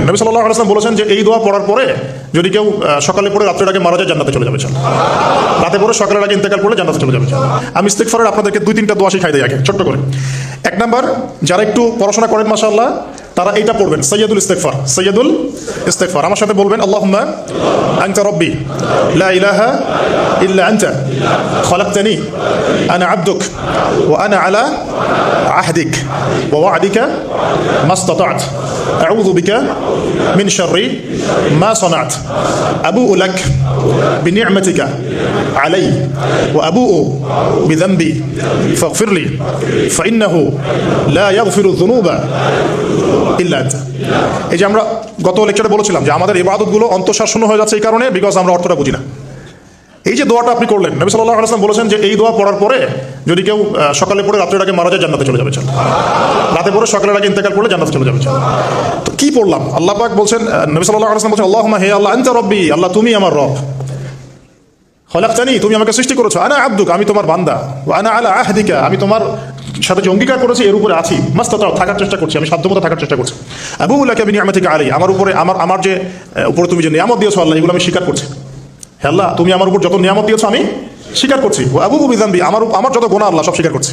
নবী সাল্লাল্লাহু আলাইহি ওয়াসাল্লাম বলেছেন যে এই দোয়া পড়ার পরে যদি কেউ সকালে পড়ে রাত্রের আগে মারা যায় জান্নাতে চলে যাবে। রাতে পড়ে সকালের আগে ইন্তেকাল করলে জান্নাতে চলে যাবে। আমি ইস্তিগফারের আপনাদেরকে 2-3টা দোয়া শিখাই দিই আগে ছোট্ট করে। এক নাম্বার, যারা একটু পড়াশোনা করেন মাশাআল্লাহ তারা এইটা পড়বেন, সাইয়্যিদুল ইস্তিগফার। সাইয়্যিদুল ইস্তিগফার আমার সাথে বলবেন, আল্লাহুম্মা আনতা রাব্বি লা ইলাহা ইল্লা আনতা খলাকতানি আনা আবদুক ওয়া আনা আলা আহদিক ওয়া ওয়া'দিকা মাসতাতা'ত আউযু বিকা মিন শাররি মা সানা'ত আবুউ লাক বিনি'মাতিকা আলাই ওয়া আবুউ বিযানবি ফাগফিরলি ফাইন্নাহু লা ইয়াগফিরু যুনুবা ইল্লা আনতা। এই যে আমরা গত লেকচারে বলেছিলাম যে আমাদের ইবাদতগুলো অন্তঃসার শূন্য হয়ে যাচ্ছে এই কারণে, বিকজ আমরা অর্থটা বুঝি না। এই যে দোয়াটা আপনি করলেন, নবী সাল্লাল্লাহু আলাইহি ওয়াসাল্লাম বলেছেন যে এই দোয়া পড়ার পরে যদি কেউ সকালে পড়ে রাত্রের আগে মারা যায় জান্নাতে চলে যাবে। রাতে পড়ে সকালের আগে ইন্তেকাল করলে জান্নাতে চলে যাবে। তো কি পড়লাম? আল্লাহ পাক বলছেন, নবী সাল্লাল্লাহু আলাইহি ওয়াসাল্লাম বলছেন, আল্লাহুম্মা হে আল্লাহ আনতা রাব্বি, আল্লাহ তুমি আমার রব, খলাকতানি তুমি আমাকে সৃষ্টি করেছো, আনা আবদুক আমি তোমার বান্দা, ওয়া আনা আলা আহদিকা আমি তোমার সাথে যে অঙ্গীকার করেছি এর উপরে আছি, মাস্তাতাও থাকার চেষ্টা করছি, আমি সাধ্যমতো থাকার চেষ্টা করছি। আবুউ লাকা বিনি'মাতিকা আলাই আমার উপরে আমার যে উপরে তুমি যে নিয়ামত দিয়েছো আল্লাহ, এগুলো আমি স্বীকার করছি। হে আল্লাহ তুমি আমার উপর যত নিয়ামত দিয়েছো আমি স্বীকার করছি। ও আবুউ বিযানবি আমার যত গুনাহ আল্লাহ সব স্বীকার করছি।